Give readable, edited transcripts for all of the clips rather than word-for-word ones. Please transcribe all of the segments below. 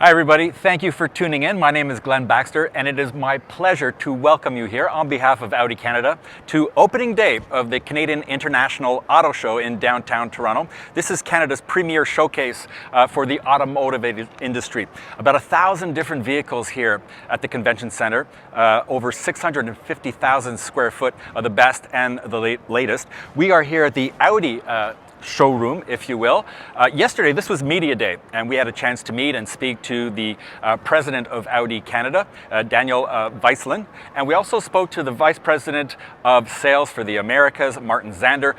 Hi everybody, thank you for tuning in. My name is Glen Baxter and it is my pleasure to welcome you here on behalf of Audi Canada to opening day of the Canadian International Auto Show in downtown Toronto. This is Canada's premier showcase for the automotive industry. About 1,000 different vehicles here at the convention center, over 650,000 square foot of the best and the latest. We are here at the Audi showroom, if you will. Yesterday, this was Media Day, and we had a chance to meet and speak to the president of Audi Canada, Daniel Weisslin, and we also spoke to the vice president of sales for the Americas, Martin Zander.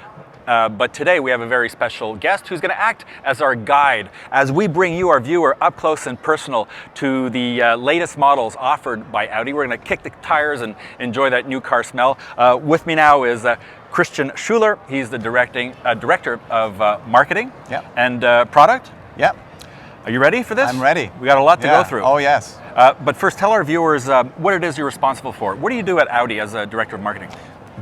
But today we have a very special guest who's going to act as our guide as we bring you, our viewer, up close and personal to the latest models offered by Audi. We're going to kick the tires and enjoy that new car smell. With me now is Christian Schueller. He's the director of marketing and product. Yeah. Are you ready for this? I'm ready. We got a lot to go through. Oh, yes. But first, tell our viewers what it is you're responsible for. What do you do at Audi as a director of marketing?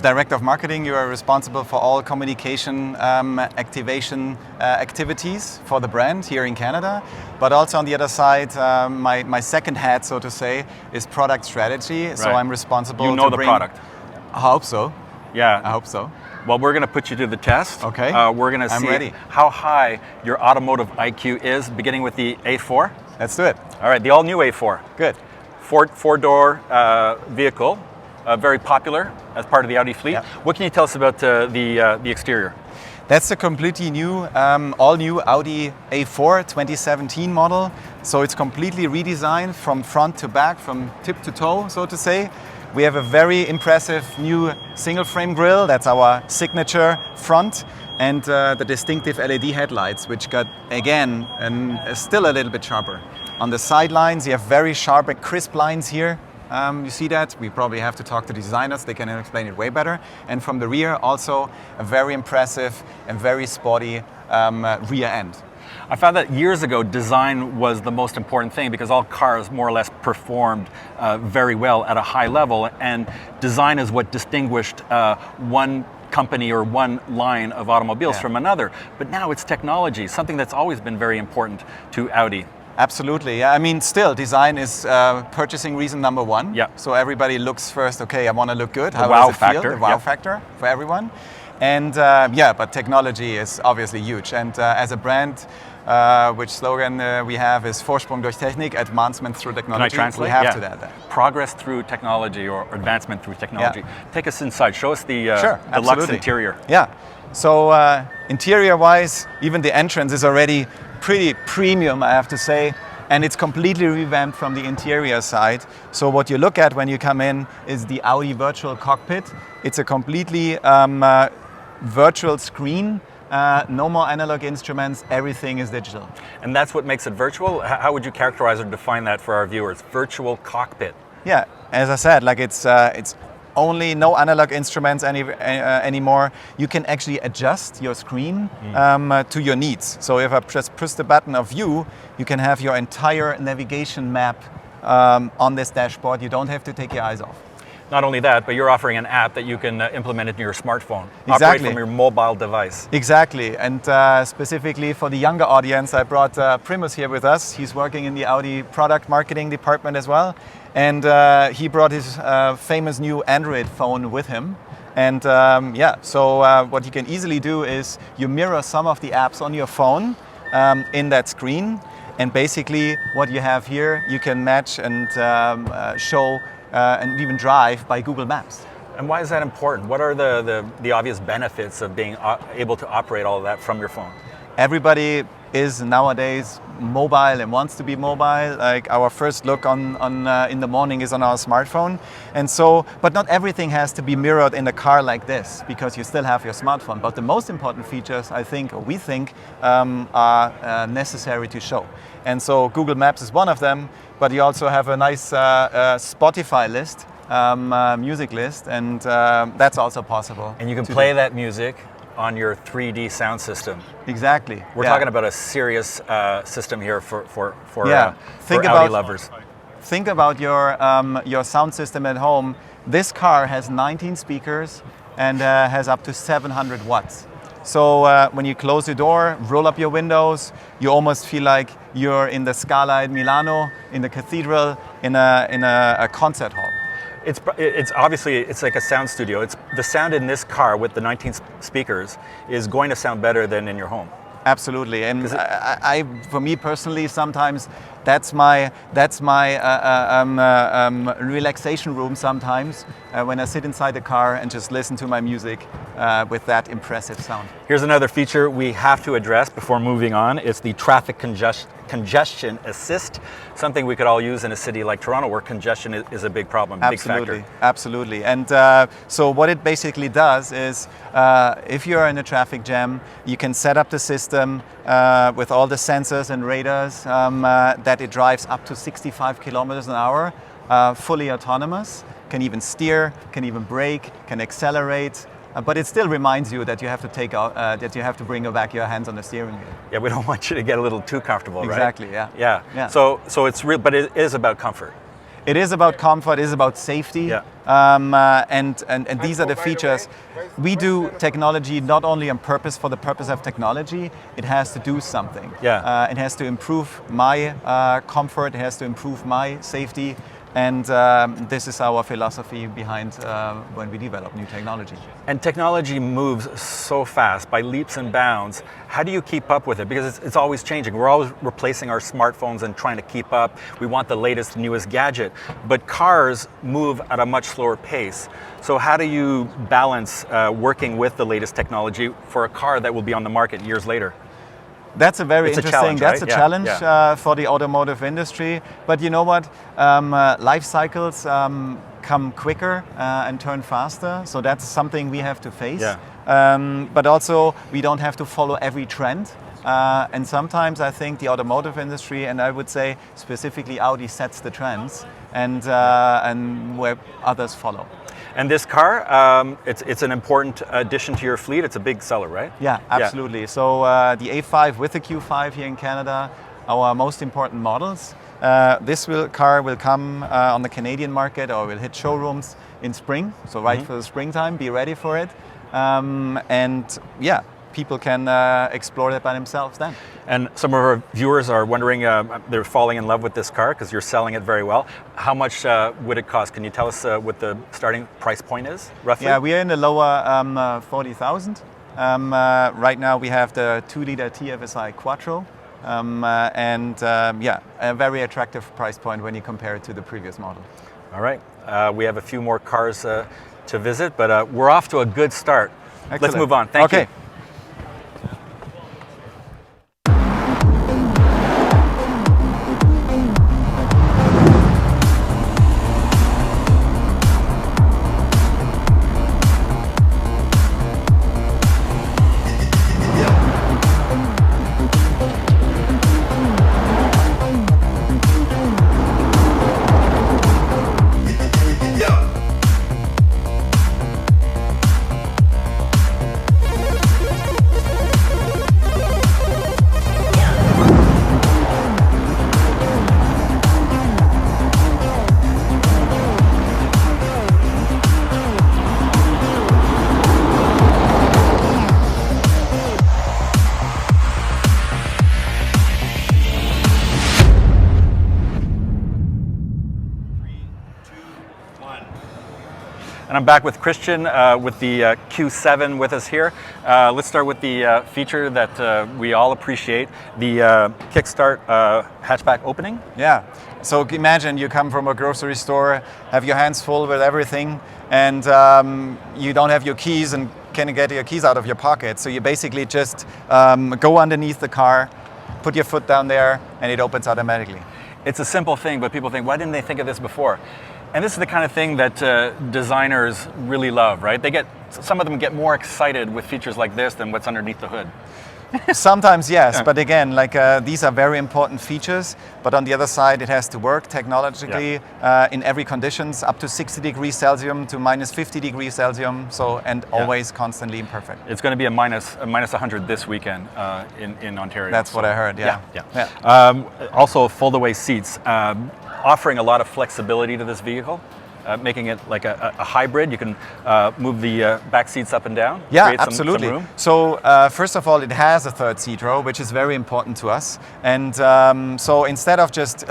Director of marketing, you are responsible for all communication activation activities for the brand here in Canada. But also on the other side, my second hat, so to say, is product strategy. Right. So I'm responsible to bring... You know the product. I hope so. Yeah. I hope so. Well, we're going to put you to the test. Okay. We're going to see how high your automotive IQ is, beginning with the A4. Let's do it. All right, the all-new A4. Good. Four-door vehicle, very popular as part of the Audi fleet. Yeah. What can you tell us about the exterior? That's a completely new, all-new Audi A4 2017 model. So it's completely redesigned from front to back, from tip to toe, so to say. We have a very impressive new single frame grille, that's our signature front, and the distinctive LED headlights, which got, again, still a little bit sharper. On the side lines, you have very sharp and crisp lines here. You see that? We probably have to talk to the designers, they can explain it way better. And from the rear, also a very impressive and very sporty rear end. I found that years ago, design was the most important thing because all cars more or less performed very well at a high level, and design is what distinguished one company or one line of automobiles from another. But now it's technology, something that's always been very important to Audi. Absolutely. I mean, still, design is purchasing reason number one. Yeah. So everybody looks first, okay, I want to look good. How does it feel? The wow factor for everyone. And but technology is obviously huge. And as a brand, which slogan we have is Vorsprung durch Technik, advancement through technology. Can I translate? We have to that. Progress through technology or advancement through technology. Yeah. Take us inside. Show us the deluxe interior. Yeah. So interior-wise, even the entrance is already pretty premium, I have to say. And it's completely revamped from the interior side. So what you look at when you come in is the Audi virtual cockpit. It's a completely virtual screen. No more analog instruments, everything is digital. And that's what makes it virtual? How would you characterize or define that for our viewers? Virtual cockpit. Yeah, as I said, like it's only no analog instruments anymore. You can actually adjust your screen to your needs. So if I just press the button of view, you can have your entire navigation map on this dashboard. You don't have to take your eyes off. Not only that, but you're offering an app that you can implement into your smartphone. Exactly. Operate from your mobile device. Exactly, and specifically for the younger audience, I brought Primus here with us. He's working in the Audi product marketing department as well. And he brought his famous new Android phone with him. And so what you can easily do is you mirror some of the apps on your phone in that screen. And basically what you have here, you can match and show and even drive by Google Maps. And why is that important? What are the obvious benefits of being able to operate all of that from your phone? Everybody is nowadays mobile and wants to be mobile. Like our first look in the morning is on our smartphone. And so, but not everything has to be mirrored in a car like this because you still have your smartphone. But the most important features, I think, or we think, are necessary to show. And so Google Maps is one of them, but you also have a nice Spotify list, music list, and that's also possible. And you can play that music on your 3D sound system. Exactly. We're talking about a serious system here for Audi lovers. Think about your sound system at home. This car has 19 speakers and has up to 700 watts. So when you close your door, roll up your windows, you almost feel like you're in the Scala in Milano, in the cathedral, in a concert hall. It's obviously, it's like a sound studio. It's the sound in this car with the 19 speakers is going to sound better than in your home. Absolutely, and I, for me personally, sometimes that's my relaxation room. Sometimes when I sit inside the car and just listen to my music with that impressive sound. Here's another feature we have to address before moving on. It's the traffic congestion assist, something we could all use in a city like Toronto where congestion is a big problem, big factor. Absolutely. And so what it basically does is if you're in a traffic jam, you can set up the system with all the sensors and radars that it drives up to 65 kilometers an hour, fully autonomous, can even steer, can even brake, can accelerate. But it still reminds you that you have to take out, that you have to bring back your hands on the steering wheel. Yeah, we don't want you to get a little too comfortable, exactly, right? Yeah. So it's real, but it is about comfort. It is about comfort. It is about safety. Yeah. And these are the features. We do technology not only on purpose for the purpose of technology. It has to do something. Yeah. It has to improve my comfort. It has to improve my safety. And this is our philosophy behind when we develop new technology. And technology moves so fast, by leaps and bounds. How do you keep up with it? Because it's always changing. We're always replacing our smartphones and trying to keep up. We want the latest, newest gadget. But cars move at a much slower pace. So how do you balance working with the latest technology for a car that will be on the market years later? That's a very it's interesting. A challenge, that's right? a challenge for the automotive industry. But you know what? Life cycles come quicker and turn faster. So that's something we have to face. Yeah. But also, we don't have to follow every trend. And sometimes I think the automotive industry, and I would say specifically Audi, sets the trends, and where others follow. And this car, it's an important addition to your fleet. It's a big seller, right? Yeah, absolutely. Yeah. So the A5 with the Q5 here in Canada, our most important models. This car will come on the Canadian market, or will hit showrooms in spring. So right for the springtime, be ready for it. And yeah, people can explore that by themselves then. And some of our viewers are wondering, they're falling in love with this car because you're selling it very well. How much would it cost? Can you tell us what the starting price point is, roughly? Yeah, we are in the lower 40,000. Right now we have the 2-liter TFSI Quattro. Yeah, a very attractive price point when you compare it to the previous model. All right, we have a few more cars to visit, but we're off to a good start. Excellent. Let's move on. Thank you. And I'm back with Christian with the Q7 with us here. Let's start with the feature that we all appreciate, the kickstart hatchback opening. Yeah, so imagine you come from a grocery store, have your hands full with everything, and you don't have your keys and can't get your keys out of your pocket. So you basically just go underneath the car, put your foot down there, and it opens automatically. It's a simple thing, but people think, why didn't they think of this before? And this is the kind of thing that designers really love, right? Some of them get more excited with features like this than what's underneath the hood. Sometimes, yes, but again, these are very important features, but on the other side, it has to work technologically in every conditions, up to 60 degrees Celsius to minus 50 degrees Celsius, and always constantly imperfect. It's going to be a minus 100 this weekend in Ontario. That's what I heard, yeah. Also, fold-away seats, offering a lot of flexibility to this vehicle. making it like a hybrid. You can move the back seats up and down. Yeah, create absolutely. Some room. So first of all, it has a third seat row, which is very important to us. And so instead of just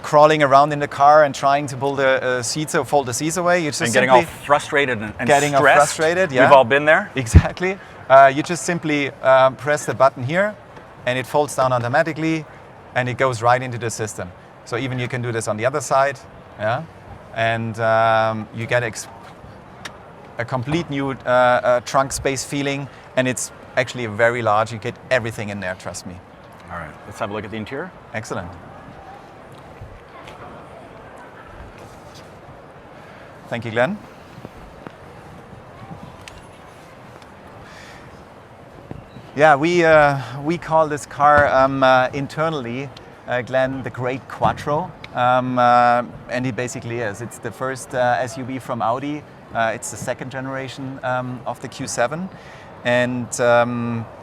crawling around in the car and trying to pull the seats or fold the seats away, you just and getting all frustrated and getting stressed. all frustrated. Yeah, we've all been there. Exactly. You just simply press the button here, and it folds down automatically, and it goes right into the system. So even you can do this on the other side, yeah, and you get a complete new trunk space feeling, and it's actually very large. You get everything in there, trust me. All right, let's have a look at the interior. Excellent. Thank you, Glenn. Yeah, we call this car internally, Glenn, the Great Quattro, and it basically is. It's the first SUV from Audi. It's the second generation of the Q7, and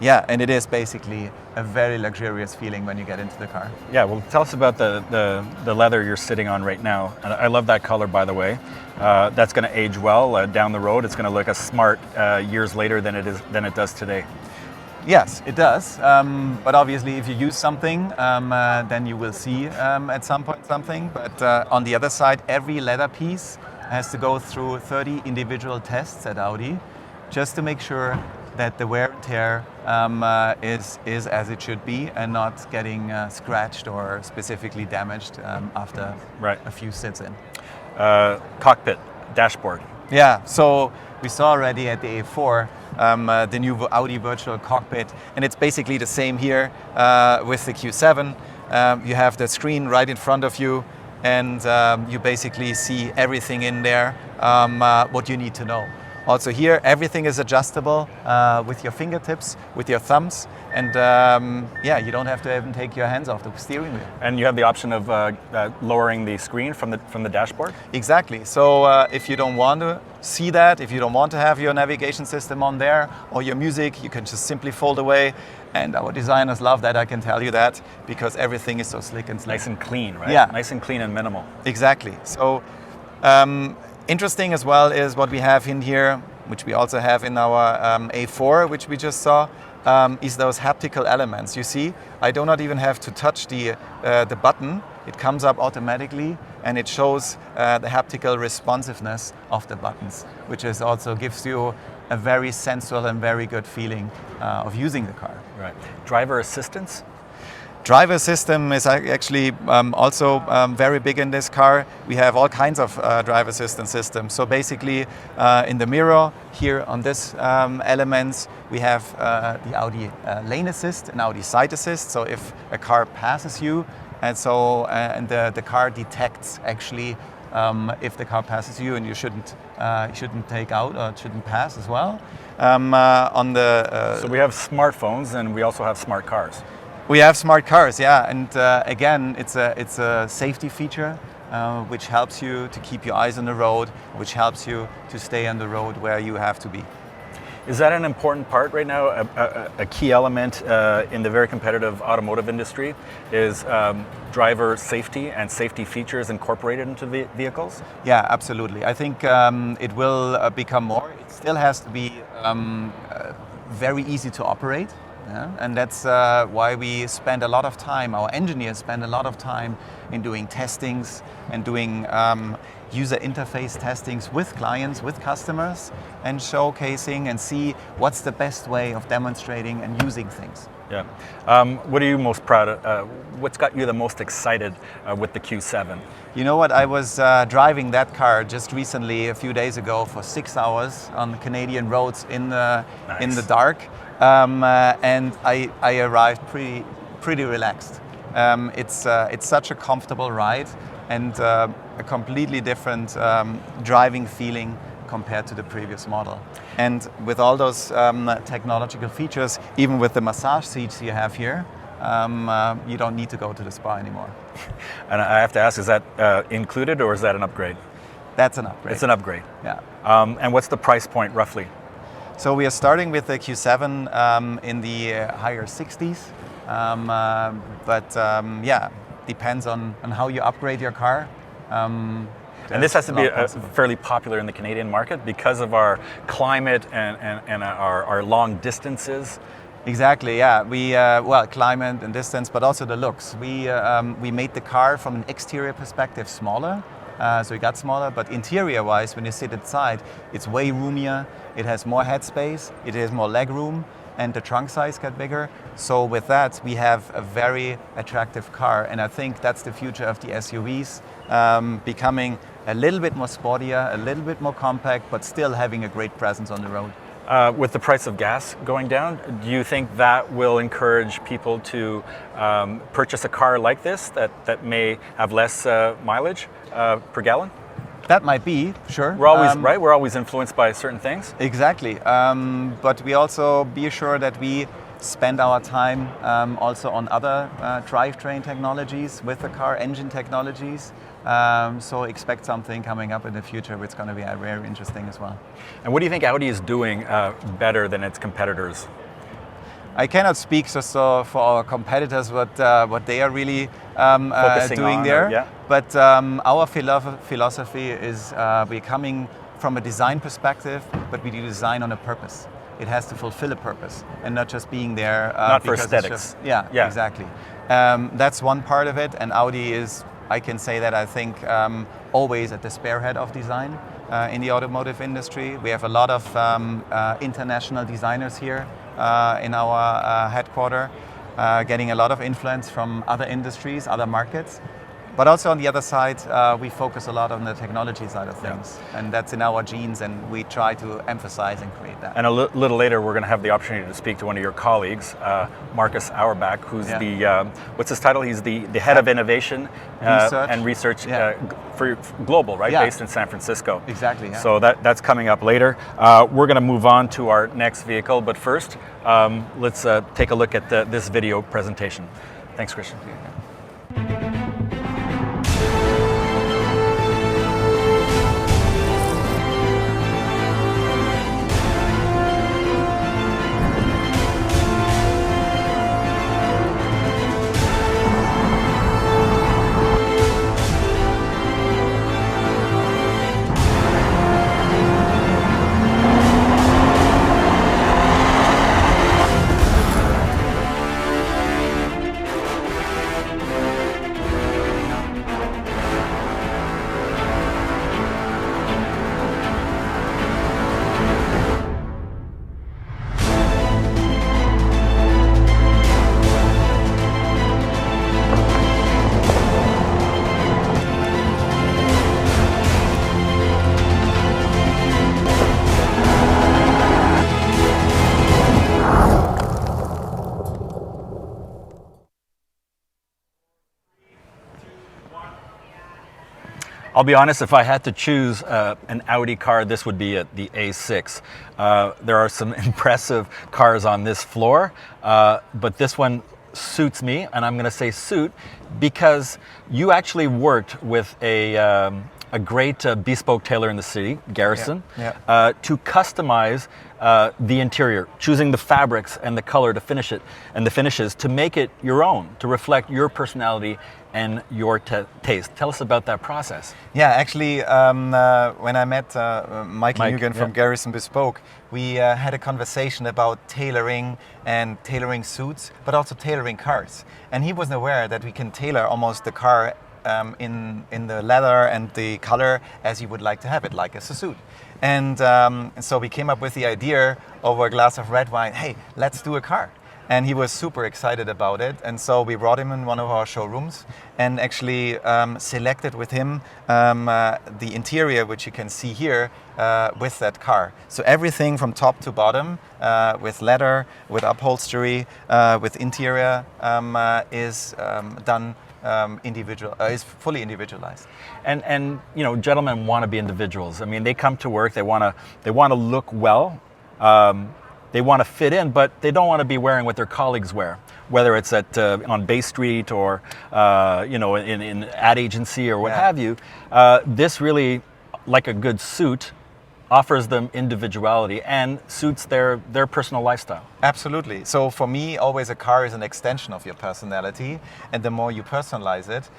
yeah, and it is basically a very luxurious feeling when you get into the car. Yeah, well, tell us about the leather you're sitting on right now. And I love that color, by the way. That's going to age well down the road. It's going to look as smart years later than it does today. Yes, it does. But obviously, if you use something, then you will see at some point something. But on the other side, every leather piece has to go through 30 individual tests at Audi, just to make sure that the wear and tear is as it should be and not getting scratched or specifically damaged after a few sits in. Cockpit, dashboard. Yeah, so we saw already at the A4 the new Audi Virtual Cockpit, and it's basically the same here with the Q7. You have the screen right in front of you, and you basically see everything in there, what you need to know. Also here, everything is adjustable with your fingertips, with your thumbs, and yeah, you don't have to even take your hands off the steering wheel. And you have the option of lowering the screen from the dashboard? Exactly. So if you don't want to see that, if you don't want to have your navigation system on there or your music, you can just simply fold away. And our designers love that, I can tell you that, because everything is so slick and slick. Nice and clean, right? Yeah. Nice and clean and minimal. Exactly. So interesting as well is what we have in here, which we also have in our A4, which we just saw, is those haptical elements. You see, I do not even have to touch the button. It comes up automatically, and it shows the haptical responsiveness of the buttons, which is also gives you a very sensual and very good feeling of using the car. Right. Driver assistance? Driver system is actually also very big in this car. We have all kinds of driver assistance systems. So basically in the mirror here on this elements, we have the Audi lane assist and Audi side assist. So if a car passes you, and so and the car detects actually if the car passes you, and you shouldn't take out or shouldn't pass as well. So we have smartphones and we also have smart cars. We have smart cars, yeah, and again, it's a safety feature which helps you to keep your eyes on the road, which helps you to stay on the road where you have to be. Is that an important part right now? A key element in the very competitive automotive industry is driver safety and safety features incorporated into the vehicles? Yeah, absolutely. I think it will become more. It still has to be very easy to operate. Yeah? And that's why we spend a lot of time, our engineers spend a lot of time in doing testings and doing user interface testings with clients, with customers, and showcasing and see what's the best way of demonstrating and using things. Yeah. What are you most proud of? What's got you the most excited with the Q7? You know what, I was driving that car just recently, a few days ago, for 6 hours on Canadian roads in the dark. And I arrived pretty relaxed. It's such a comfortable ride and a completely different driving feeling compared to the previous model. And with all those technological features, even with the massage seats you have here, you don't need to go to the spa anymore. And I have to ask, is that included or is that an upgrade? That's an upgrade. It's an upgrade. Yeah. And what's the price point roughly? So we are starting with the Q7 in the higher 60s, but yeah, depends on how you upgrade your car. And this has to be fairly popular in the Canadian market because of our climate and our long distances. Exactly, yeah. We well, climate and distance, but also the looks. We made the car from an exterior perspective smaller, so it got smaller. But interior-wise, when you sit inside, it's way roomier. It has more headspace. It has more leg room, and the trunk size got bigger. So with that, we have a very attractive car, and I think that's the future of the SUVs, becoming a little bit more sportier, a little bit more compact, but still having a great presence on the road. With the price of gas going down, do you think that will encourage people to purchase a car like this that may have less mileage per gallon? That might be, sure. We're always right. We're always influenced by certain things. Exactly, but we also be sure that we spend our time also on other drivetrain technologies with the car, engine technologies. So expect something coming up in the future which is going to be very interesting as well. And what do you think Audi is doing better than its competitors? I cannot speak so for our competitors what they are really doing there. But our philosophy is we're coming from a design perspective, but we do design on a purpose. It has to fulfill a purpose and not just being there. Not for aesthetics. Yeah, exactly. That's one part of it, and Audi is, I can say that I think always at the spearhead of design in the automotive industry. We have a lot of international designers here in our headquarters, getting a lot of influence from other industries, other markets. But also on the other side, we focus a lot on the technology side of things. Yeah. And that's in our genes, and we try to emphasize and create that. And a little later, we're going to have the opportunity to speak to one of your colleagues, Marcus Auerbach, who's the, what's his title? He's the head of innovation and research for global, right? Yeah. Based in San Francisco. Exactly. Yeah. So that's coming up later. We're going to move on to our next vehicle, but first, let's take a look at this video presentation. Thanks, Christian. I'll be honest, if I had to choose an Audi car, this would be the A6. There are some impressive cars on this floor, but this one suits me, and I'm going to say suit because you actually worked with a great bespoke tailor in the city, Garrison, to customize the interior, choosing the fabrics and the color to finish it, and the finishes to make it your own, to reflect your personality and your taste. Tell us about that process. Yeah, actually, when I met Mike Nguyen from Garrison Bespoke, we had a conversation about tailoring and tailoring suits, but also tailoring cars. And he wasn't aware that we can tailor almost the car in the leather and the color as you would like to have it, like as a suit. And so we came up with the idea over a glass of red wine, hey, let's do a car. And he was super excited about it. And so we brought him in one of our showrooms and actually selected with him the interior, which you can see here, with that car. So everything from top to bottom, with leather, with upholstery, with interior, is done is fully individualized. And you know, gentlemen want to be individuals. I mean, they come to work, they want to look well. They want to fit in, but they don't want to be wearing what their colleagues wear, whether it's at on Bay Street or you know, in ad agency or what have you. This really, like a good suit, offers them individuality and suits their personal lifestyle. Absolutely. So for me, always a car is an extension of your personality, and the more you personalize it,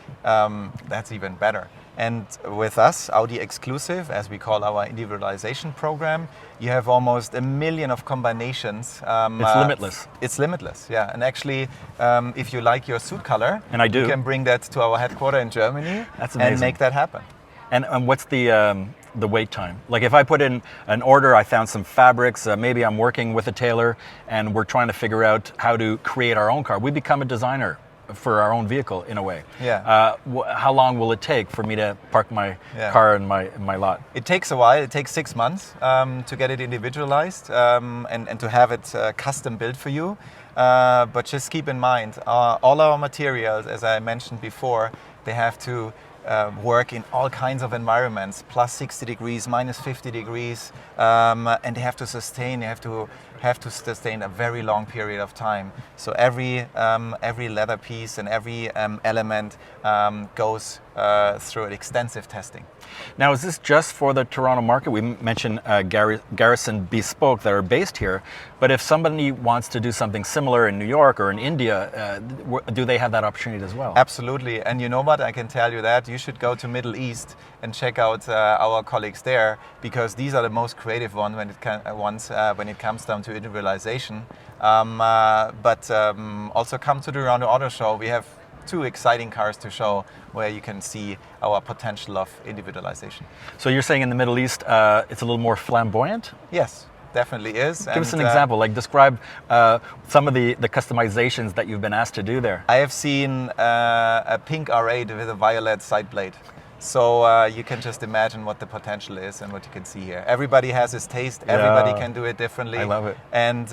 that's even better. And with us, Audi Exclusive, as we call our individualization program, you have almost 1 million of combinations. It's limitless. It's limitless, yeah. And actually, if you like your suit color, and I do, you can bring that to our headquarters in Germany. That's amazing. And make that happen. And what's the wait time? Like if I put in an order, I found some fabrics, maybe I'm working with a tailor and we're trying to figure out how to create our own car. We become a designer for our own vehicle in a way. Yeah. How long will it take for me to park my car in my lot? It takes a while. It takes 6 months to get it individualized and to have it custom built for you. But just keep in mind, all our materials, as I mentioned before, they have to work in all kinds of environments, plus 60 degrees, minus 50 degrees, and they have to sustain. They have to sustain a very long period of time. So every leather piece and every element goes through an extensive testing. Now, is this just for the Toronto market? We mentioned Garrison Bespoke that are based here, but if somebody wants to do something similar in New York or in India, do they have that opportunity as well? Absolutely, and you know what? I can tell you that you should go to Middle East and check out our colleagues there, because these are the most creative ones when it comes down to individualization. But also come to the Toronto Auto Show. We have 2 exciting cars to show where you can see our potential of individualization. So you're saying in the Middle East it's a little more flamboyant? Yes, definitely is. Give us an example, like describe some of the customizations that you've been asked to do there. I have seen a pink R8 with a violet side plate. So you can just imagine what the potential is and what you can see here. Everybody has his taste, everybody can do it differently. I love it. And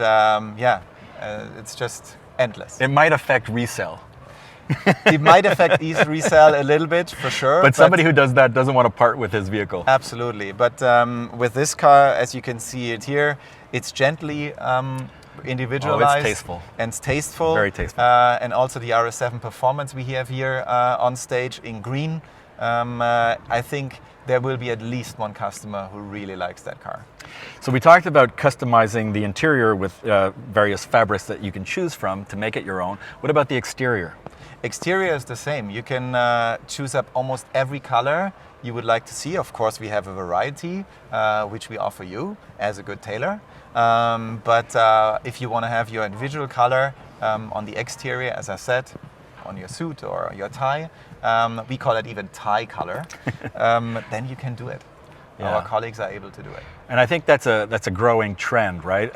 it's just endless. It might affect resale. It might affect resale a little bit, for sure. But somebody who does that doesn't want to part with his vehicle. Absolutely. But with this car, as you can see it here, it's gently individualized. Oh, it's tasteful. And it's tasteful. Very tasteful. And also the RS7 Performance we have here on stage in green. I think there will be at least one customer who really likes that car. So we talked about customizing the interior with various fabrics that you can choose from to make it your own. What about the exterior? Exterior is the same. You can choose up almost every color you would like to see. Of course, we have a variety, which we offer you as a good tailor. But if you want to have your individual color on the exterior, as I said, on your suit or your tie, we call it even tie color, then you can do it. Yeah. Our colleagues are able to do it. And I think that's a growing trend, right?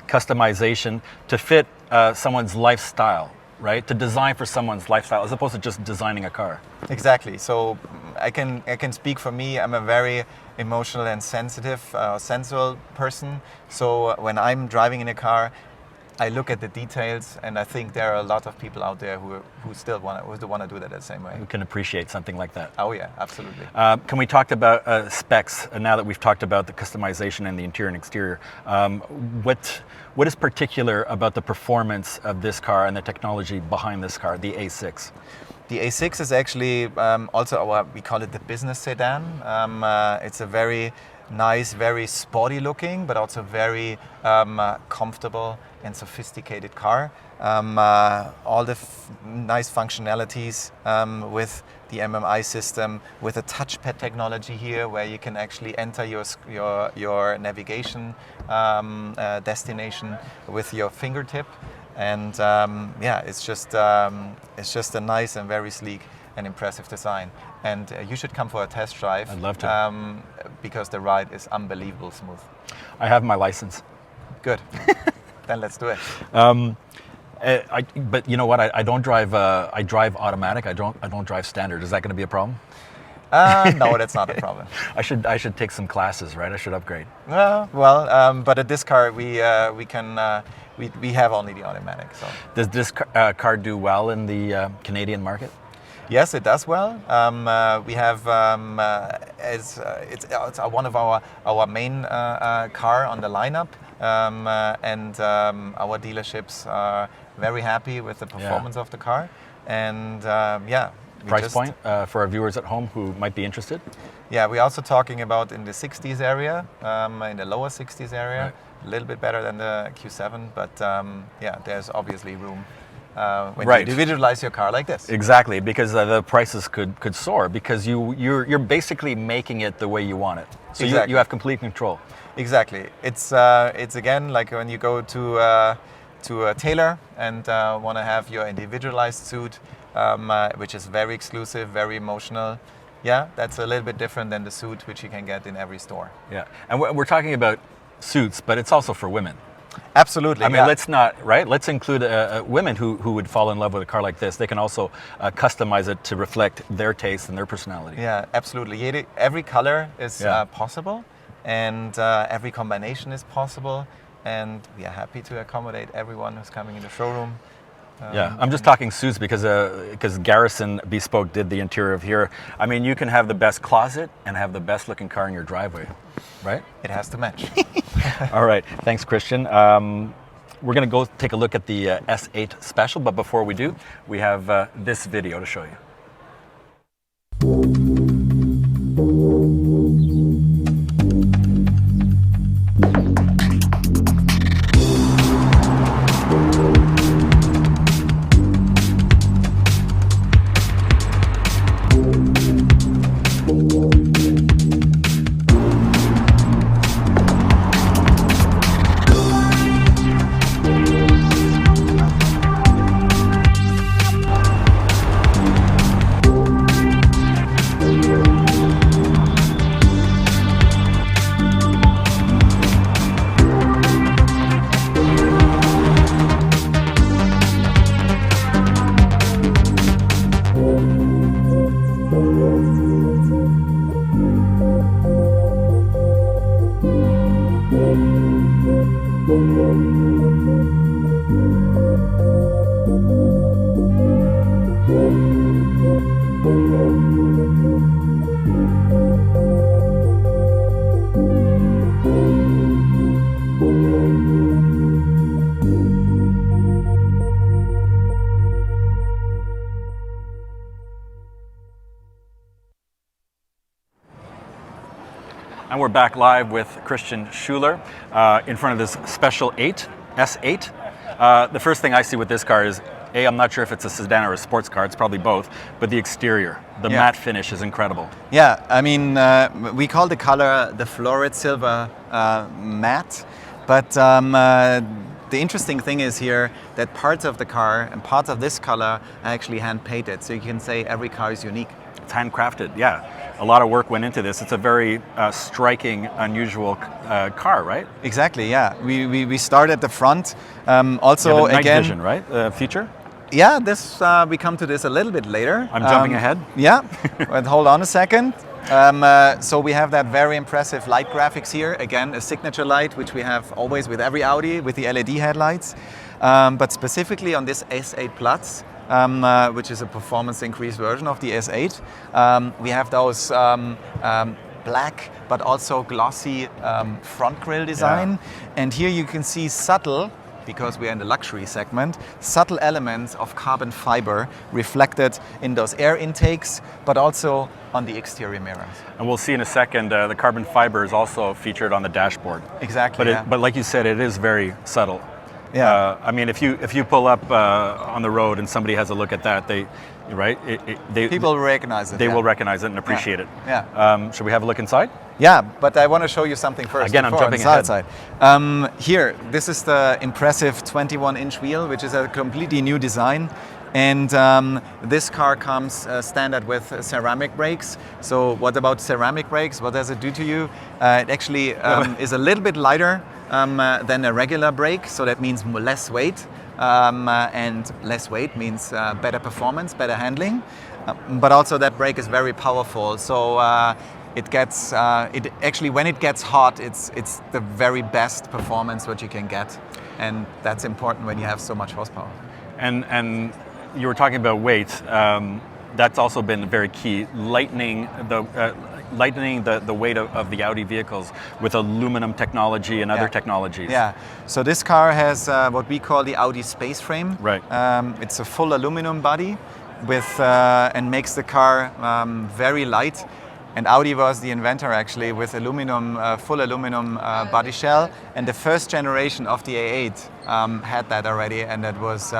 Customization to fit someone's lifestyle, right? To design for someone's lifestyle as opposed to just designing a car. Exactly. So I can speak for me. I'm a very emotional and sensitive, sensual person. So when I'm driving in a car, I look at the details, and I think there are a lot of people out there who still want to do that the same way. We can appreciate something like that. Oh yeah, absolutely. Can we talk about specs now that we've talked about the customization and the interior and exterior? What is particular about the performance of this car and the technology behind this car, the A6? The A6 is actually also we call it the business sedan. It's a very nice, very sporty looking, but also very comfortable and sophisticated car. All the nice functionalities with the MMI system, with a touchpad technology here, where you can actually enter your navigation destination with your fingertip. And it's just a nice and very sleek and impressive design. And you should come for a test drive. I'd love to. Because the ride is unbelievable smooth. I have my license. Good. Then let's do it. But you know what? I don't drive. I drive automatic. I don't drive standard. Is that going to be a problem? No, that's not a problem. I should take some classes, right? I should upgrade. But at this car we have only the automatic. So does this car do well in the Canadian market? Yes, it does well. We have it's one of our main car on the lineup, and our dealerships are very happy with the performance of the car. And Price point for our viewers at home who might be interested? Yeah, we're also talking about in the 60s area, in the lower 60s area. Right. A little bit better than the Q7, but yeah, there's obviously room when Right. you individualize your car like this. Exactly, because the prices could soar because you're basically making it the way you want it. So Exactly. you have complete control. Exactly. It's again like when you go to a tailor and want to have your individualized suit, which is very exclusive, very emotional. Yeah, that's a little bit different than the suit which you can get in every store. Yeah, and we're talking about suits, but it's also for women. Absolutely. I mean, yeah. let's include women who would fall in love with a car like this. They can also customize it to reflect their taste and their personality. Yeah, absolutely. Every color is Yeah. possible, and every combination is possible, and we are happy to accommodate everyone who's coming in the showroom. Yeah, I'm just talking suits because Garrison Bespoke did the interior of here. I mean, you can have the best closet and have the best looking car in your driveway, right? It has to match. All right, thanks, Christian. We're going to go take a look at the S8 Special, but before we do, we have this video to show you. And we're back live with Christian Schueller in front of this Special 8, S8. The first thing I see with this car is, I'm not sure if it's a sedan or a sports car, it's probably both, but the exterior, the matte finish is incredible. Yeah, I mean, we call the color the florid silver matte, but the interesting thing is here that parts of the car and parts of this color are actually hand painted, so you can say every car is unique. It's handcrafted, yeah. A lot of work went into this. It's a very striking, unusual car, right? Exactly, yeah. We start at the front. Also, night again, vision, right? Feature. Yeah, this we come to this a little bit later. I'm jumping ahead. Yeah, but hold on a second. So we have that very impressive light graphics here. Again, a signature light, which we have always with every Audi, with the LED headlights. But specifically on this S8 Plus, which is a performance increased version of the S8, we have those black but also glossy front grille design. Yeah. And here you can see subtle, because we are in the luxury segment, subtle elements of carbon fiber reflected in those air intakes, but also on the exterior mirrors. And we'll see in a second, the carbon fiber is also featured on the dashboard. Exactly. But, but like you said, it is very subtle. Yeah. I mean, if you pull up on the road and somebody has a look at that, people will recognize it. They will recognize it and appreciate it. Yeah. Should we have a look inside? Yeah, but I want to show you something first. Again, I'm jumping ahead. Side. Here, this is the impressive 21-inch wheel, which is a completely new design. And this car comes standard with ceramic brakes. So what about ceramic brakes? What does it do to you? It actually is a little bit lighter than a regular brake, so that means less weight. And less weight means better performance, better handling. But also that brake is very powerful. So it gets, actually when it gets hot, it's the very best performance what you can get. And that's important when you have so much horsepower. And you were talking about weight. That's also been very key, lightening the weight of the Audi vehicles with aluminum technology and other technologies. Yeah, so this car has what we call the Audi space frame. Right. It's a full aluminum body. and makes the car very light. And Audi was the inventor actually with aluminum, full aluminum body shell. And the first generation of the A8 had that already, and that was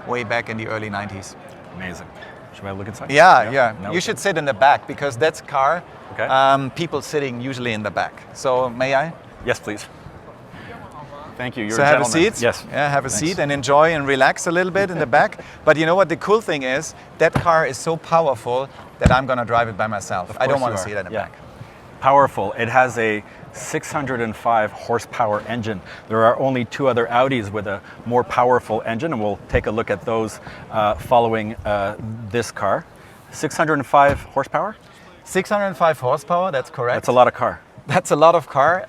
way back in the early 90s. Amazing. Should I look inside? Yeah. No. You should sit in the back because that's a car. Okay. People sitting usually in the back. So may I? Yes, please. Thank you. You're So a have a gentleman. seat. Yes. Yeah, have a Thanks. seat and enjoy and relax a little bit in the back. But you know what? The cool thing is that car is so powerful that I'm going to drive it by myself. I don't want to see it in the back. Powerful. It has a 605 horsepower engine. There are only 2 other Audis with a more powerful engine, and we'll take a look at those following this car. 605 horsepower? 605 horsepower, that's correct. That's a lot of car. That's a lot of car.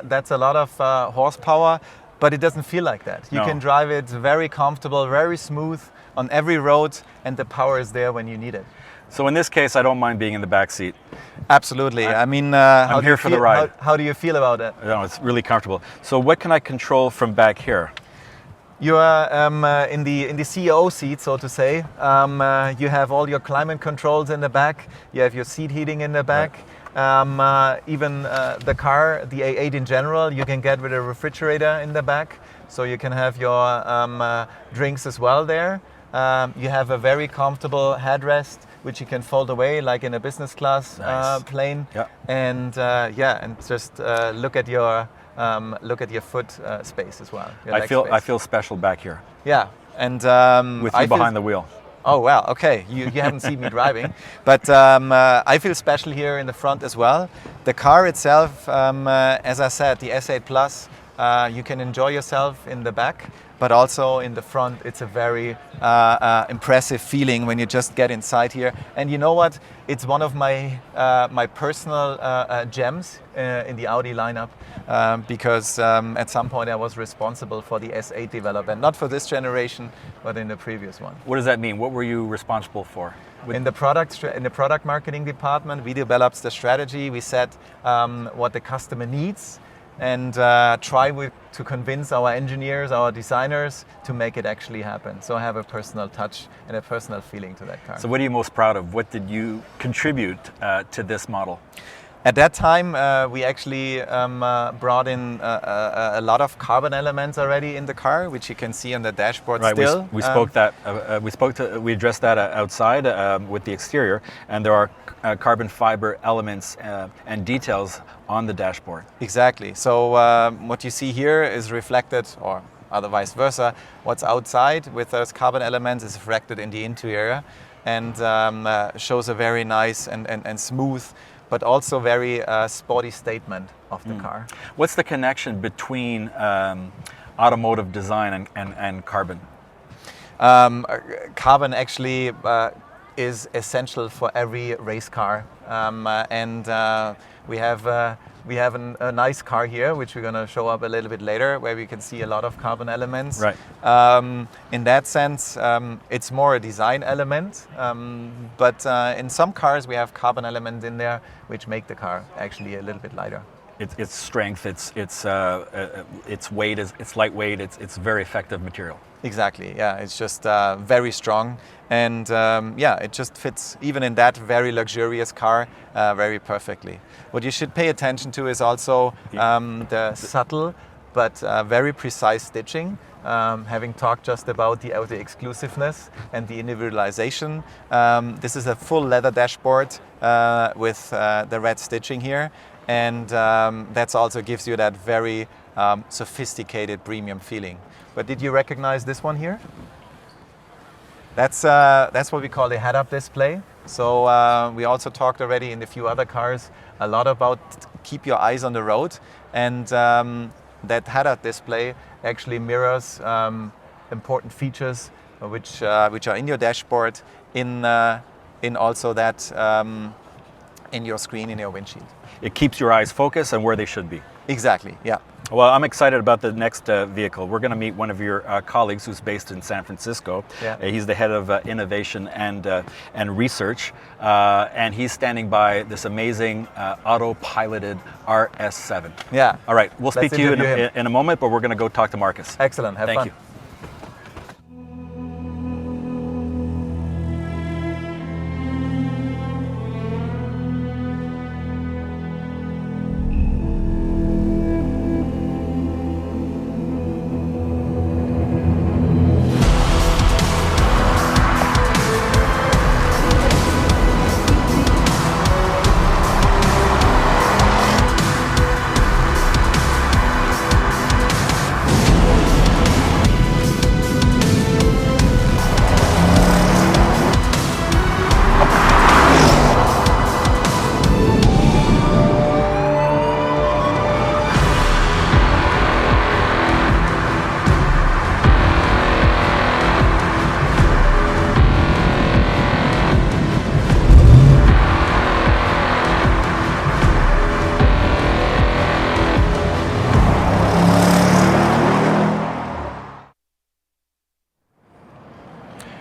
That's a lot of horsepower, but it doesn't feel like that. You No. can drive it very comfortable, very smooth on every road, and the power is there when you need it. So in this case, I don't mind being in the back seat. Absolutely. I'm how do here you for the feel- ride. How do you feel about it? No, it's really comfortable. So what can I control from back here? You are in the CEO seat, so to say. You have all your climate controls in the back. You have your seat heating in the back. Even the car, the A8 in general, you can get with a refrigerator in the back, so you can have your drinks as well there. You have a very comfortable headrest, which you can fold away, like in a business class Nice. plane. Yeah. And just look at your foot space as well. Your leg I space. feel special back here Yeah, and with you behind the wheel. Oh well, okay. You haven't seen me driving, but I feel special here in the front as well. The car itself, as I said, the S8 Plus, you can enjoy yourself in the back, but also in the front. It's a very impressive feeling when you just get inside here. And you know what? It's one of my my personal gems in the Audi lineup because at some point I was responsible for the S8 development, not for this generation, but in the previous one. What does that mean? What were you responsible for? In the product marketing department, we developed the strategy. We said what the customer needs, and try to convince our engineers, our designers, to make it actually happen. So have a personal touch and a personal feeling to that car. So what are you most proud of? What did you contribute to this model? At that time, we actually brought in a lot of carbon elements already in the car, which you can see on the dashboard Right, still. we addressed that outside with the exterior, and there are carbon fiber elements and details on the dashboard. Exactly. So what you see here is reflected, or other vice versa, what's outside with those carbon elements is reflected in the interior, and shows a very nice and smooth, but also very sporty statement of the car. What's the connection between automotive design and carbon? Carbon actually is essential for every race car, and we have a nice car here, which we're going to show up a little bit later, where we can see a lot of carbon elements. Right. In that sense, it's more a design element, but in some cars we have carbon elements in there which make the car actually a little bit lighter. Its strength, its weight, it's lightweight. It's very effective material. Exactly. Yeah, it's just very strong, and it just fits even in that very luxurious car very perfectly. What you should pay attention to is also the subtle but very precise stitching. Having talked just about the Audi exclusiveness and the individualization, this is a full leather dashboard with the red stitching here, and that also gives you that very sophisticated premium feeling. But did you recognize this one here? That's what we call the head-up display. So we also talked already in a few other cars a lot about keep your eyes on the road, and that head-up display actually mirrors important features which are in your dashboard, in also that in your screen, in your windshield. It keeps your eyes focused on where they should be. Exactly. Yeah. Well, I'm excited about the next vehicle. We're going to meet one of your colleagues who's based in San Francisco. Yeah. He's the head of innovation and research, and he's standing by this amazing auto-piloted RS7. Yeah. All right, we'll speak Let's to you interview him. in a moment, but we're going to go talk to Marcus. Excellent. Have Thank fun. you.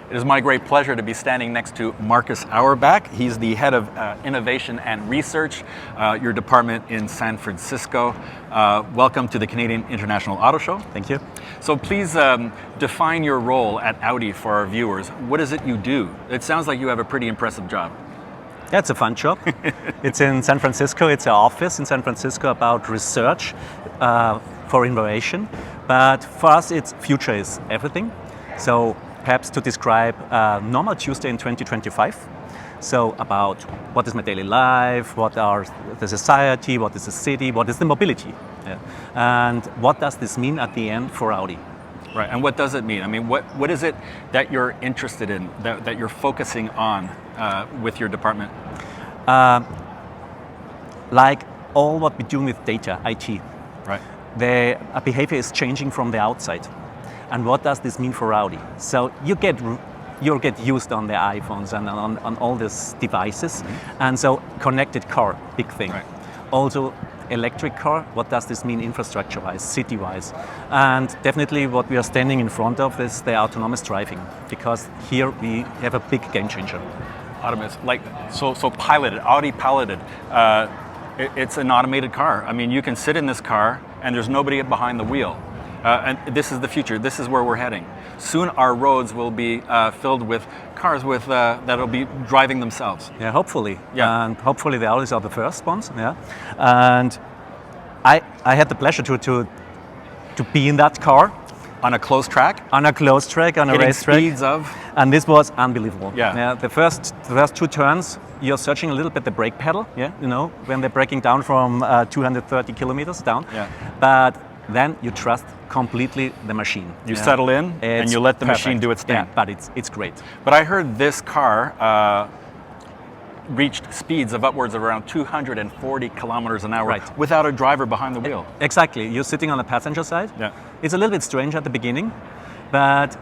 It is my great pleasure to be standing next to Marcus Auerbach. He's the head of innovation and research, your department in San Francisco. Welcome to the Canadian International Auto Show. Thank you. So please define your role at Audi for our viewers. What is it you do? It sounds like you have a pretty impressive job. Yeah, it's a fun job. It's in San Francisco. It's an office in San Francisco about research for innovation. But for us, it's future is everything. So perhaps to describe a normal Tuesday in 2025. So about what is my daily life, what are the society, what is the city, what is the mobility, yeah. And what does this mean at the end for Audi? Right, and what does it mean? I mean, what is it that you're interested in, that you're focusing on with your department? Like all what we do with data, IT. Right. The behavior is changing from the outside. And what does this mean for Audi? So you'll get used on the iPhones and on all these devices. Mm-hmm. And so connected car, big thing. Right. Also electric car, what does this mean infrastructure-wise, city-wise? And definitely what we are standing in front of is the autonomous driving, because here we have a big game changer. Autonomous, like, so piloted, Audi piloted. It's an automated car. I mean, you can sit in this car and there's nobody behind the wheel. And this is the future. This is where we're heading. Soon our roads will be filled with cars with that'll be driving themselves. Yeah, hopefully. Yeah. And hopefully the Audis are the first ones. Yeah. And I had the pleasure to be in that car. On a closed track? On a closed track, on a racetrack. Speeds of? And this was unbelievable. Yeah. The first two turns, you're searching a little bit the brake pedal. Yeah. You know, when they're braking down from 230 kilometers down. Yeah. But then you trust completely the machine. You settle in and you let the machine do its thing. Yeah, but it's great. But I heard this car reached speeds of upwards of around 240 kilometers an hour without a driver behind the wheel. Exactly. You're sitting on the passenger side. Yeah. It's a little bit strange at the beginning, but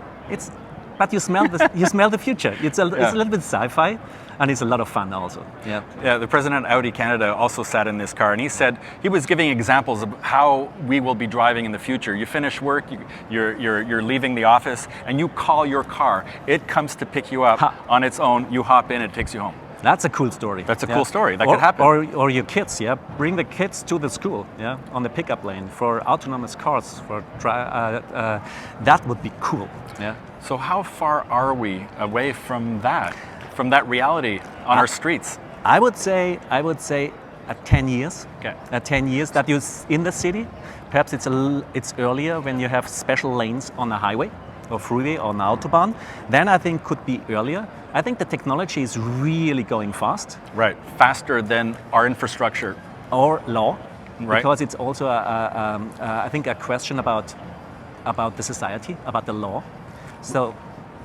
you smell the future. It's a little bit sci-fi. And it's a lot of fun also. Yeah. Yeah. The president of Audi Canada also sat in this car, and he said he was giving examples of how we will be driving in the future. You finish work, you're leaving the office, and you call your car. It comes to pick you up on its own. You hop in, it takes you home. That's a cool story. That's a cool story. That could happen. Or your kids, yeah. Bring the kids to the school, yeah, on the pickup lane for autonomous cars. That would be cool. Yeah. So how far are we away from that? From that reality on our streets? I would say at 10 years. Okay. At 10 years that you're in the city. Perhaps it's earlier when you have special lanes on a highway or freeway or an autobahn. Then I think could be earlier. I think the technology is really going fast. Right. Faster than our infrastructure. Or law. Right. Because it's also I think a question about the society, about the law. So.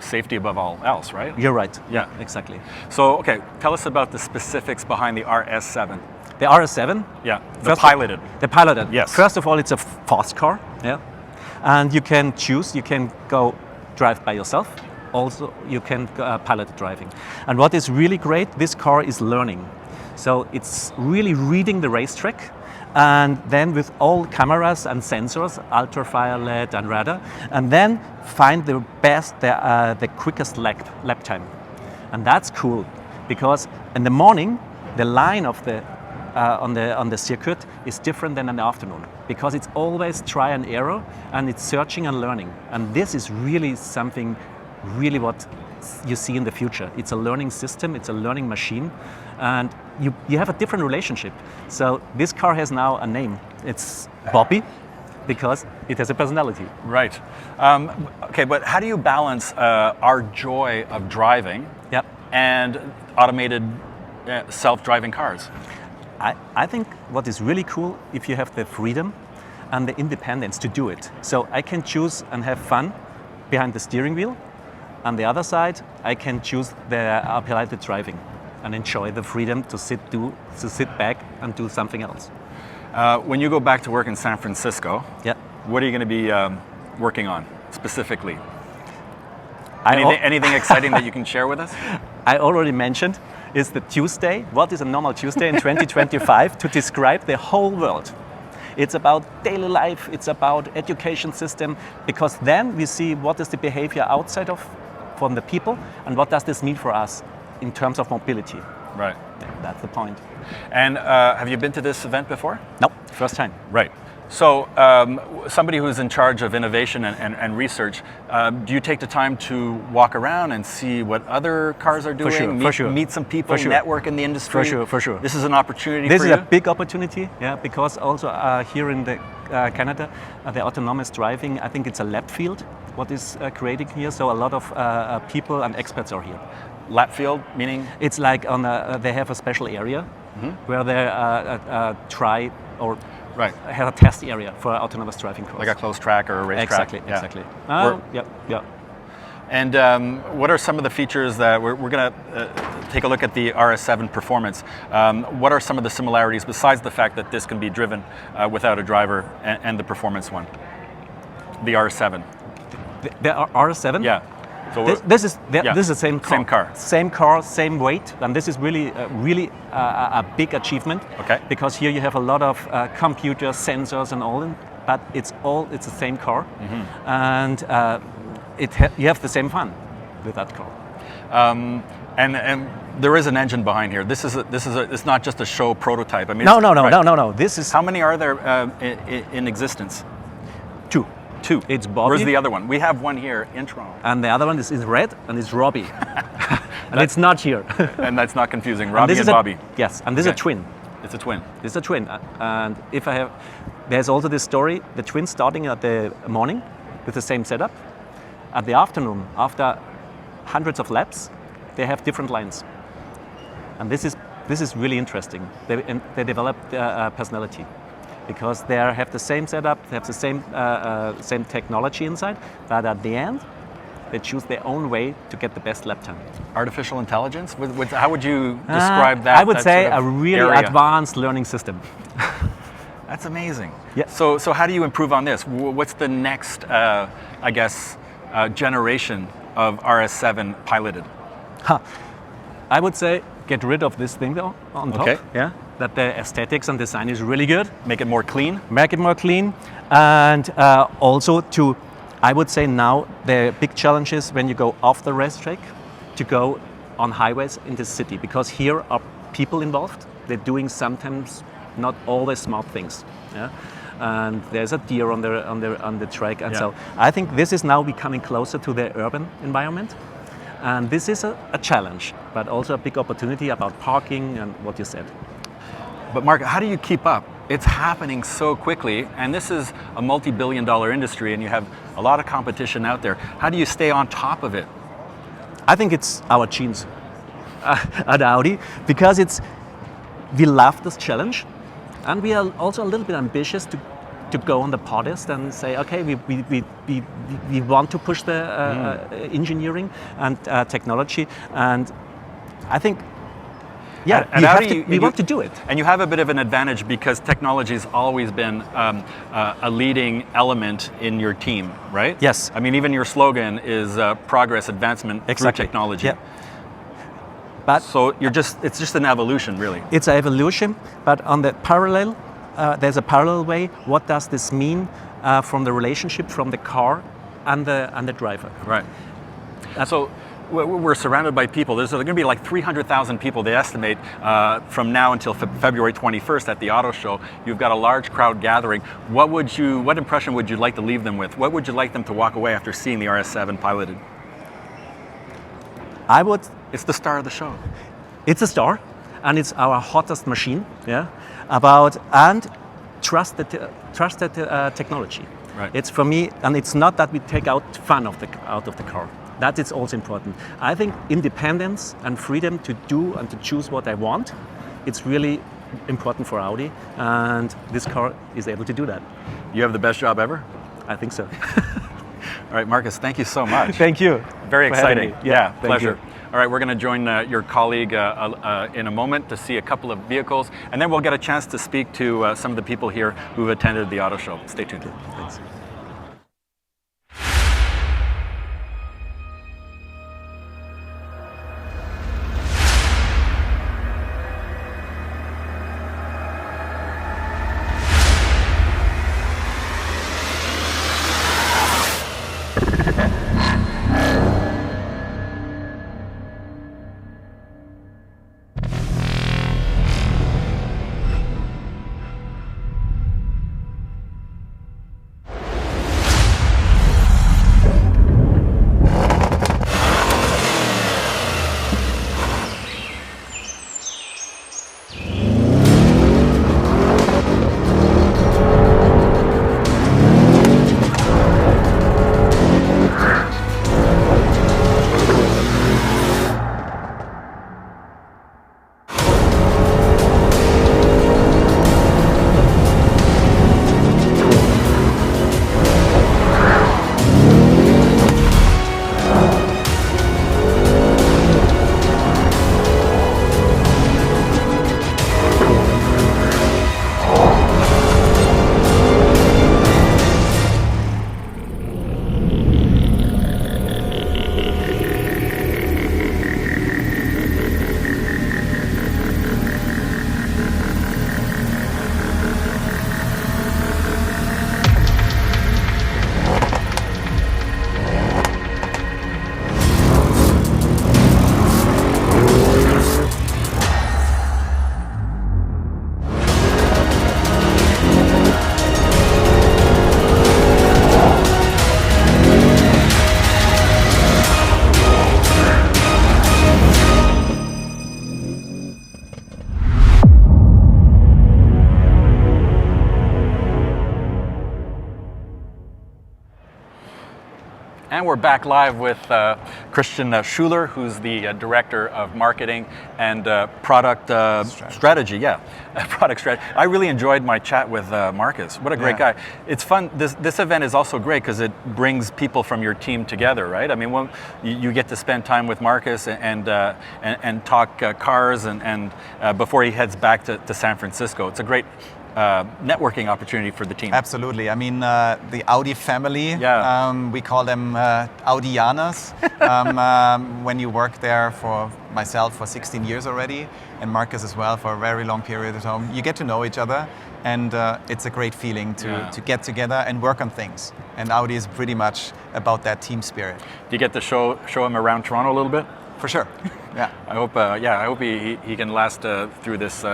Safety above all else, right? You're right. Yeah, exactly. So, okay, tell us about the specifics behind the RS7. The RS7? Yeah, the piloted. The piloted. Yes. First of all, it's a fast car. Yeah. And you can choose. You can go drive by yourself. Also, you can pilot driving. And what is really great, this car is learning. So it's really reading the racetrack. And then with all cameras and sensors, ultraviolet and radar, and then find the best, the quickest lap time. And that's cool, because in the morning, the line of the on the circuit is different than in the afternoon, because it's always try and error, and it's searching and learning. And this is really something, really what you see in the future. It's a learning system, it's a learning machine, and you have a different relationship. So this car has now a name. It's Bobby, because it has a personality. Right. Okay, but how do you balance our joy of driving and automated self-driving cars? I think what is really cool if you have the freedom and the independence to do it. So I can choose and have fun behind the steering wheel. On the other side, I can choose the piloted driving and enjoy the freedom to sit back and do something else. When you go back to work in San Francisco, yeah, what are you going to be working on specifically? Anything exciting that you can share with us? I already mentioned is the Tuesday. What is a normal Tuesday in 2025 to describe the whole world? It's about daily life, it's about education system, because then we see what is the behavior outside of from the people, and what does this mean for us in terms of mobility? Right. That's the point. And have you been to this event before? No, first time. Right. So somebody who's in charge of innovation and research, do you take the time to walk around and see what other cars are doing? For sure. Meet some people, For sure. network in the industry? For sure. This is an opportunity This for is you? a big opportunity, yeah, because also here in the Canada, the autonomous driving, I think it's a lab field, what is creating here. So a lot of people and experts are here. Lap field, meaning? It's like on they have a special area where they try or Right. have a test area for autonomous driving cars. Like a closed track or a racetrack? Exactly. Yeah. And what are some of the features that we're going to take a look at the RS7 performance? What are some of the similarities besides the fact that this can be driven without a driver and the performance one? The RS7. The RS7? Yeah. So this is the same car. Same car. Same car, same weight, and this is really a big achievement. Okay. Because here you have a lot of computers, sensors, and all, but it's the same car, and you have the same fun with that car. And there is an engine behind here. It's not just a show prototype. I mean, no. This is how many are there in existence? Two. It's Bobby. Where's the other one? We have one here, e-tron. And the other one is red, and it's Robbie. And it's not here. And that's not confusing. Robbie and Bobby. Yes, and this is a twin. It's a twin. This is a twin. And there's also this story, the twin starting at the morning with the same setup. At the afternoon, after hundreds of laps, they have different lines. And this is really interesting. They develop personality, because they have the same setup, they have the same technology inside, but at the end, they choose their own way to get the best lap time. Artificial intelligence? How would you describe that? I would say sort of a really area? advanced learning system. That's amazing. Yeah. So how do you improve on this? What's the next, generation of RS7 piloted? I would say get rid of this thing though on top. Okay. Yeah. That the aesthetics and design is really good. Make it more clean? Make it more clean. And also I would say now the big challenge is when you go off the racetrack to go on highways in the city, because here are people involved. They're doing sometimes not always smart things. Yeah. And there's a deer on the track, and so I think this is now becoming closer to the urban environment. And this is a challenge, but also a big opportunity about parking and what you said. But Mark, how do you keep up? It's happening so quickly, and this is a multi-billion-dollar industry, and you have a lot of competition out there. How do you stay on top of it? I think it's our genes at Audi, because we love this challenge, and we are also a little bit ambitious to go on the podium and say, okay, we want to push the engineering and technology, and I think. Yeah, we want to do it. And you have a bit of an advantage because technology has always been a leading element in your team, right? Yes. I mean, even your slogan is progress, advancement through technology. Yeah. But so it's just an evolution, really. It's an evolution, but on the parallel, there's a parallel way. What does this mean from the relationship from the car and the driver? Right. So we're surrounded by people. There's going to be like 300,000 people, they estimate, from now until February 21st at the auto show. You've got a large crowd gathering. What impression would you like to leave them with? What would you like them to walk away after seeing the RS7 piloted? It's the star of the show. It's a star, and it's our hottest machine. Yeah, and trust the technology. Right. It's for me, and it's not that we take out fun out of the car. That is also important. I think independence and freedom to do and to choose what I want, it's really important for Audi, and this car is able to do that. You have the best job ever? I think so. All right, Marcus, thank you so much. Thank you. Very exciting. Yeah, pleasure. You. All right, we're going to join your colleague in a moment to see a couple of vehicles, and then we'll get a chance to speak to some of the people here who've attended the auto show. Stay tuned. Thanks. And we're back live with Christian Schueller, who's the Director of Marketing and Product Strategy. Yeah, Product Strategy. I really enjoyed my chat with Marcus. What a great guy. It's fun. This event is also great because it brings people from your team together, right? I mean, when you get to spend time with Marcus and talk cars and before he heads back to San Francisco. It's a great networking opportunity for the team. Absolutely. I mean, the Audi family, we call them Audianas. When you work there, for myself for 16 years already, and Marcus as well for a very long period of time, you get to know each other, and it's a great feeling to get together and work on things. And Audi is pretty much about that team spirit. Do you get to show him around Toronto a little bit? For sure. Yeah. I hope he can last through this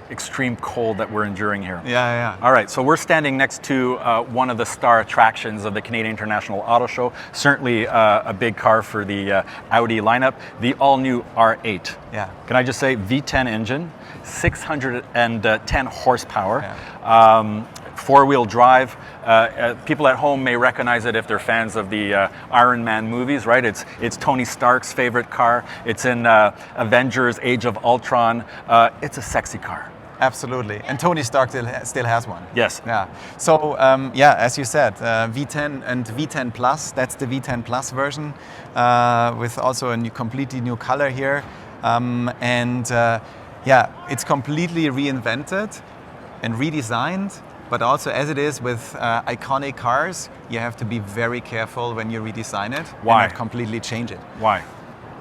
extreme cold that we're enduring here. Yeah. All right, so we're standing next to one of the star attractions of the Canadian International Auto Show. Certainly a big car for the Audi lineup, the all-new R8. Yeah. Can I just say V10 engine, 610 horsepower. Yeah. Four-wheel drive. People at home may recognize it if they're fans of the Iron Man movies, right? It's Tony Stark's favorite car. It's in Avengers: Age of Ultron. It's a sexy car. Absolutely, and Tony Stark still has one. Yes. Yeah. So as you said, V10 and V10 Plus. That's the V10 Plus version with also a completely new color here, it's completely reinvented and redesigned. But also, as it is with iconic cars, you have to be very careful when you redesign it. Why? And not completely change it. Why?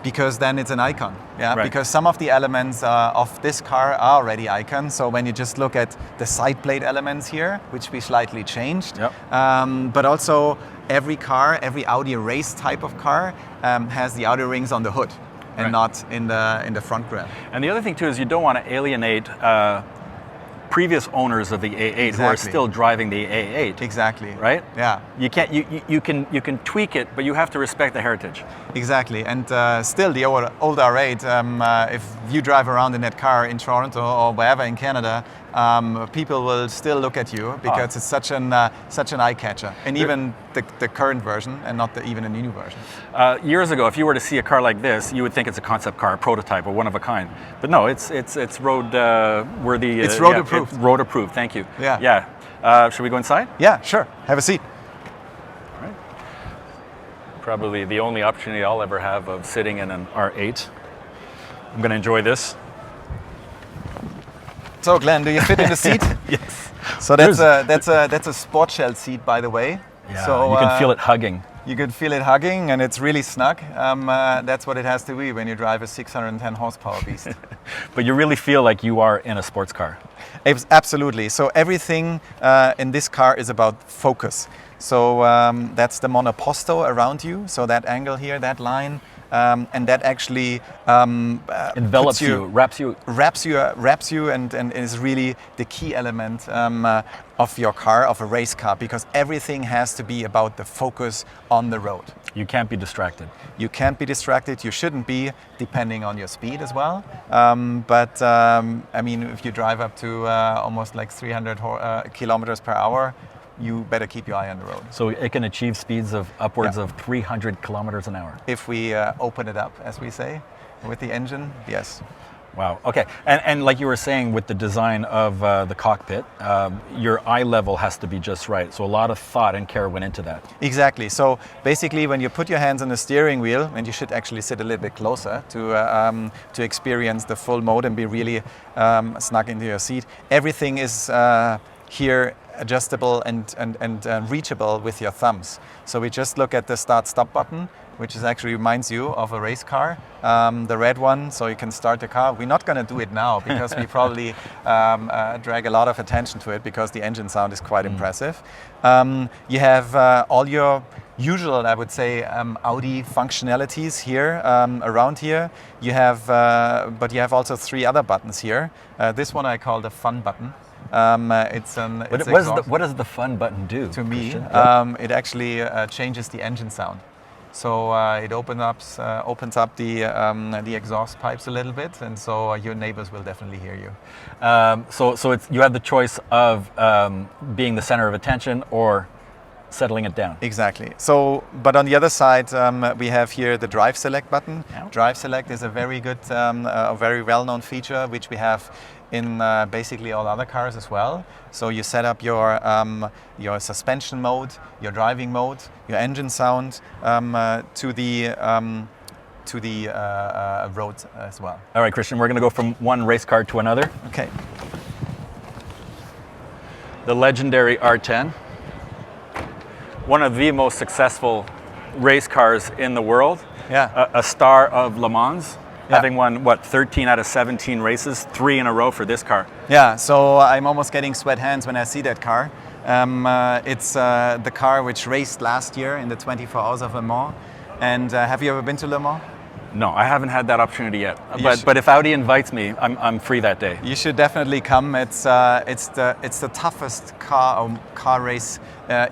Because then it's an icon. Yeah. Right. Because some of the elements of this car are already icons. So when you just look at the side plate elements here, which we slightly changed, but also every car, every Audi race type of car has the Audi rings on the hood and not in the front grille. And the other thing too is you don't want to alienate previous owners of the A8 who are still driving the A8. Exactly. Right? Yeah. You can't. You can tweak it, but you have to respect the heritage. Exactly. And still, the old R8. If you drive around in that car in Toronto or wherever in Canada, people will still look at you because it's such an eye catcher. And even the current version, and not even a new version. Years ago, if you were to see a car like this, you would think it's a concept car, a prototype, or one of a kind. But no, it's road worthy. It's road approved. Road approved. Thank you. Yeah. Should we go inside? Yeah, sure. Have a seat. All right. Probably the only opportunity I'll ever have of sitting in an R8. I'm going to enjoy this. So, Glenn, do you fit in the seat? Yes. So that's a sport shell seat, by the way. Yeah. So you can feel it hugging. You can feel it hugging, and it's really snug. That's what it has to be when you drive a 610 horsepower beast. But you really feel like you are in a sports car. Absolutely. So everything in this car is about focus. So that's the monoposto around you. So that angle here, that line, and that actually envelops you, wraps you, and is really the key element of your car, of a race car, because everything has to be about the focus on the road. You can't be distracted. You can't be distracted. You shouldn't be, depending on your speed as well. But I mean, if you drive up to almost like 300 kilometers per hour, you better keep your eye on the road. So it can achieve speeds of upwards of 300 kilometers an hour. If we open it up, as we say, with the engine, yes. Wow. Okay. And like you were saying, with the design of the cockpit, your eye level has to be just right. So a lot of thought and care went into that. Exactly. So basically, when you put your hands on the steering wheel, and you should actually sit a little bit closer to experience the full mode and be really snug into your seat, everything is here adjustable and reachable with your thumbs. So we just look at the start-stop button, which is actually reminds you of a race car, the red one, so you can start the car. We're not going to do it now because we probably drag a lot of attention to it because the engine sound is quite impressive. You have all your usual, I would say, Audi functionalities here, around here. You have, but you have also 3 other buttons here. This one I call the fun button. What does the fun button do? To me, it actually changes the engine sound. So it opens up the exhaust pipes a little bit, and so your neighbors will definitely hear you. So you have the choice of being the center of attention or settling it down. Exactly. So, but on the other side, we have here the Drive Select button. Yeah. Drive Select is a very good, a very well-known feature, which we have in basically all other cars as well. So you set up your suspension mode, your driving mode, your engine sound to the road as well. All right, Christian, we're going to go from one race car to another. Okay. The legendary R10, one of the most successful race cars in the world. Yeah. A star of Le Mans, Yeah. having won, what, 13 out of 17 races, 3 in a row for this car. Yeah, so I'm almost getting sweat hands when I see that car. It's the car which raced last year in the 24 Hours of Le Mans. And have you ever been to Le Mans? No, I haven't had that opportunity yet. You But if Audi invites me, I'm free that day. You should definitely come. It's the toughest car race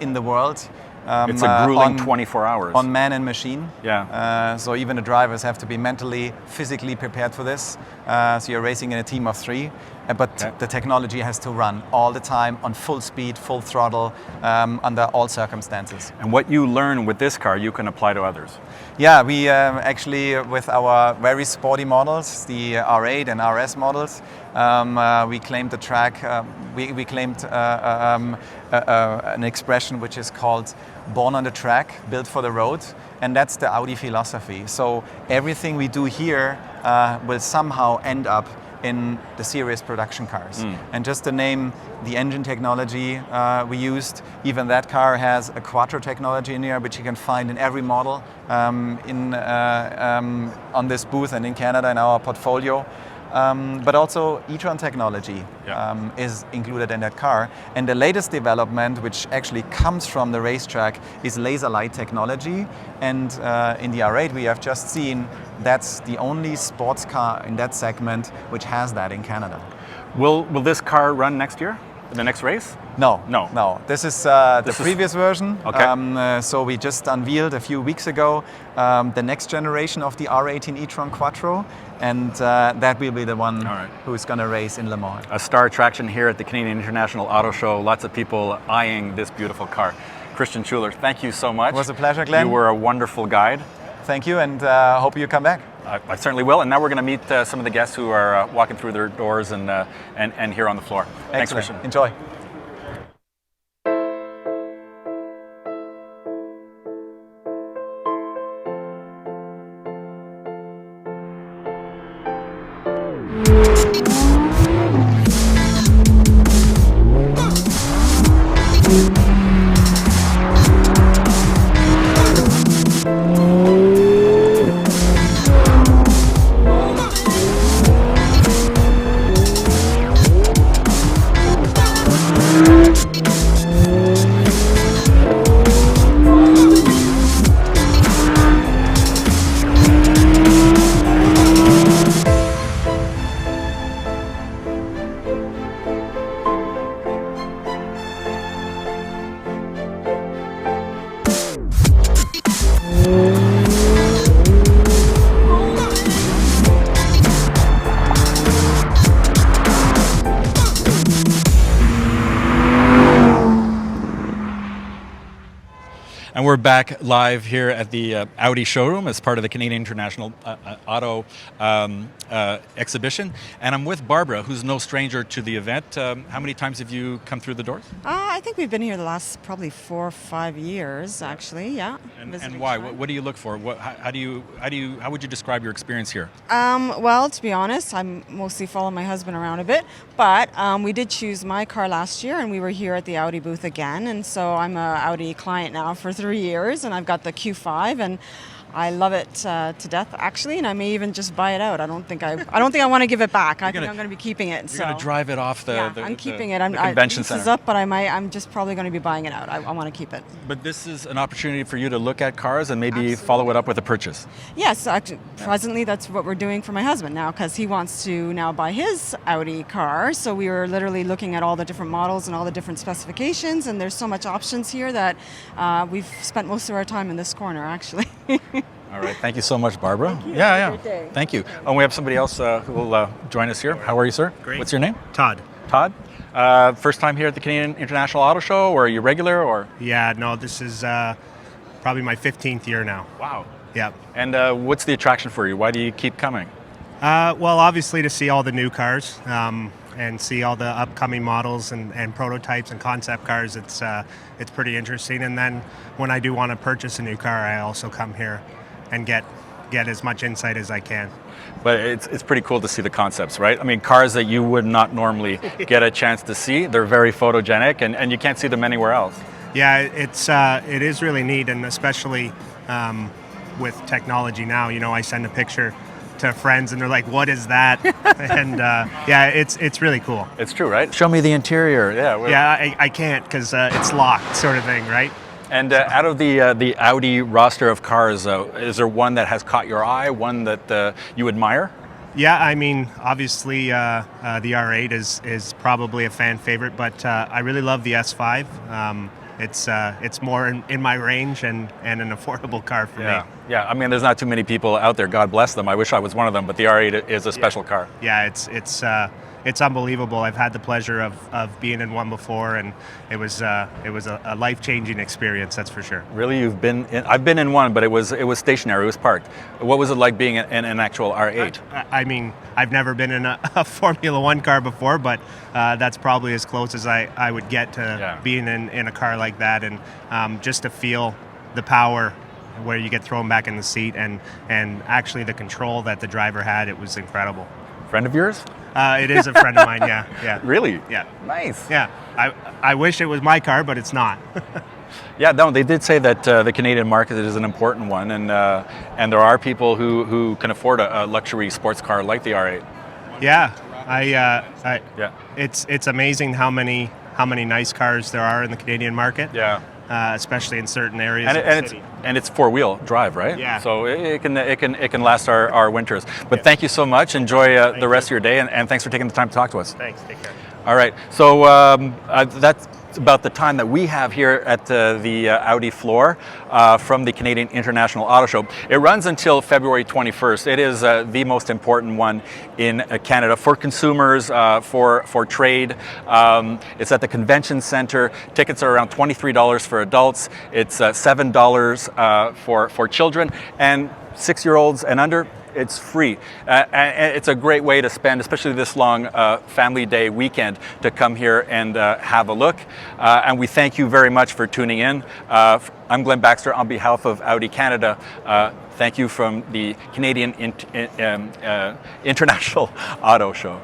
in the world. It's a grueling 24 hours. On man and machine. Yeah. So even the drivers have to be mentally, physically prepared for this. So you're racing in a team of 3. But Okay. the technology has to run all the time on full speed, full throttle, under all circumstances. And what you learn with this car, you can apply to others. Yeah, we actually, with our very sporty models, the R8 and RS models, we claimed the track, we claimed an expression which is called born on the track, built for the road, and that's the Audi philosophy. So everything we do here will somehow end up in the series production cars. And just to name the engine technology we used, even that car has a Quattro technology in here, which you can find in every model on this booth and in Canada in our portfolio. But also e-tron technology is included in that car. And the latest development, which actually comes from the racetrack, is laser light technology. And in the R8 we have just seen, that's the only sports car in that segment which has that in Canada. Will this car run next year, the next race? No. This is the previous version. Okay. So we just unveiled a few weeks ago the next generation of the R18 e-tron Quattro, and that will be the one who's going to race in Le Mans. A star attraction here at the Canadian International Auto Show. Lots of people eyeing this beautiful car. Christian Schueller, thank you so much. It was a pleasure, Glenn. You were a wonderful guide. Thank you, and hope you come back. I certainly will. And now we're going to meet some of the guests who are walking through their doors and here on the floor. Thanks, Excellent. Christian. Enjoy. And we're back live here at the Audi showroom as part of the Canadian International Auto exhibition. And I'm with Barbara, who's no stranger to the event. How many times have you come through the doors? I think we've been here the last probably 4 or 5 years, actually. Yeah. And why? What do you look for? How would you describe your experience here? Well, to be honest, I'm mostly following my husband around a bit, but we did choose my car last year, and we were here at the Audi booth again. And so I'm an Audi client now for 3 years, and I've got the Q5, and I love it to death, actually, and I may even just buy it out. I don't think I want to give it back. I think I'm going to be keeping it. You're going to drive it off I'm keeping it. the convention this center. is up, but I'm just probably going to be buying it out. I want to keep it. But this is an opportunity for you to look at cars and maybe follow it up with a purchase. Yes, actually, presently that's what we're doing for my husband now, because he wants to now buy his Audi car. So we were literally looking at all the different models and all the different specifications, and there's so much options here that we've spent most of our time in this corner, actually. All right, thank you so much, Barbara. Thank you. Yeah, Have a great day. Thank you. And we have somebody else who will join us here. How are you, sir? Great. What's your name? Todd. Todd, first time here at the Canadian International Auto Show, or are you regular, or? Yeah, no, this is probably my 15th year now. Wow. Yeah. And what's the attraction for you? Why do you keep coming? Well, obviously to see all the new cars and see all the upcoming models and prototypes and concept cars, it's pretty interesting. And then when I do want to purchase a new car, I also come here and get as much insight as I can. But it's pretty cool to see the concepts, right? I mean, cars that you would not normally get a chance to see. They're very photogenic, and you can't see them anywhere else. Yeah, it is really neat, and especially with technology now. You know, I send a picture to friends, and they're like, "What is that?" And yeah, it's really cool. It's true, right? Show me the interior. Yeah. Yeah, I can't because it's locked, sort of thing, right? And out of the Audi roster of cars, is there one that has caught your eye, one that you admire? Yeah, I mean, obviously the R8 is probably a fan favorite, but I really love the S5. It's more in my range and an affordable car for me. Yeah, I mean, there's not too many people out there, God bless them. I wish I was one of them, but the R8 is a special car. Yeah, it's unbelievable. I've had the pleasure of being in one before, and it was a life-changing experience, that's for sure. Really, I've been in one, but it was stationary, it was parked. What was it like being in an actual R8? I mean, I've never been in a Formula One car before, but that's probably as close as I would get to being in a car like that, and just to feel the power where you get thrown back in the seat, and actually the control that the driver had, it was incredible. Friend of yours? It is a friend of mine, yeah. Really? Yeah. Nice. Yeah. I wish it was my car, but it's not. Yeah, no, they did say that the Canadian market is an important one, and there are people who can afford a luxury sports car like the R8. Yeah. It's amazing how many nice cars there are in the Canadian market. Yeah. Especially in certain areas of the city. And it's four-wheel drive, right? Yeah. So it can last our winters. But thank you so much. Enjoy the rest of your day, and thanks for taking the time to talk to us. Thanks. Take care. All right. So that's about the time that we have here at the Audi floor from the Canadian International Auto Show. It runs until February 21st. It is the most important one in Canada for consumers, for trade. It's at the Convention Centre. Tickets are around $23 for adults. It's $7 for children, and 6-year-olds and under. It's free. And it's a great way to spend, especially this long family day weekend, to come here and have a look. And we thank you very much for tuning in. I'm Glen Baxter on behalf of Audi Canada. Thank you from the Canadian International Auto Show.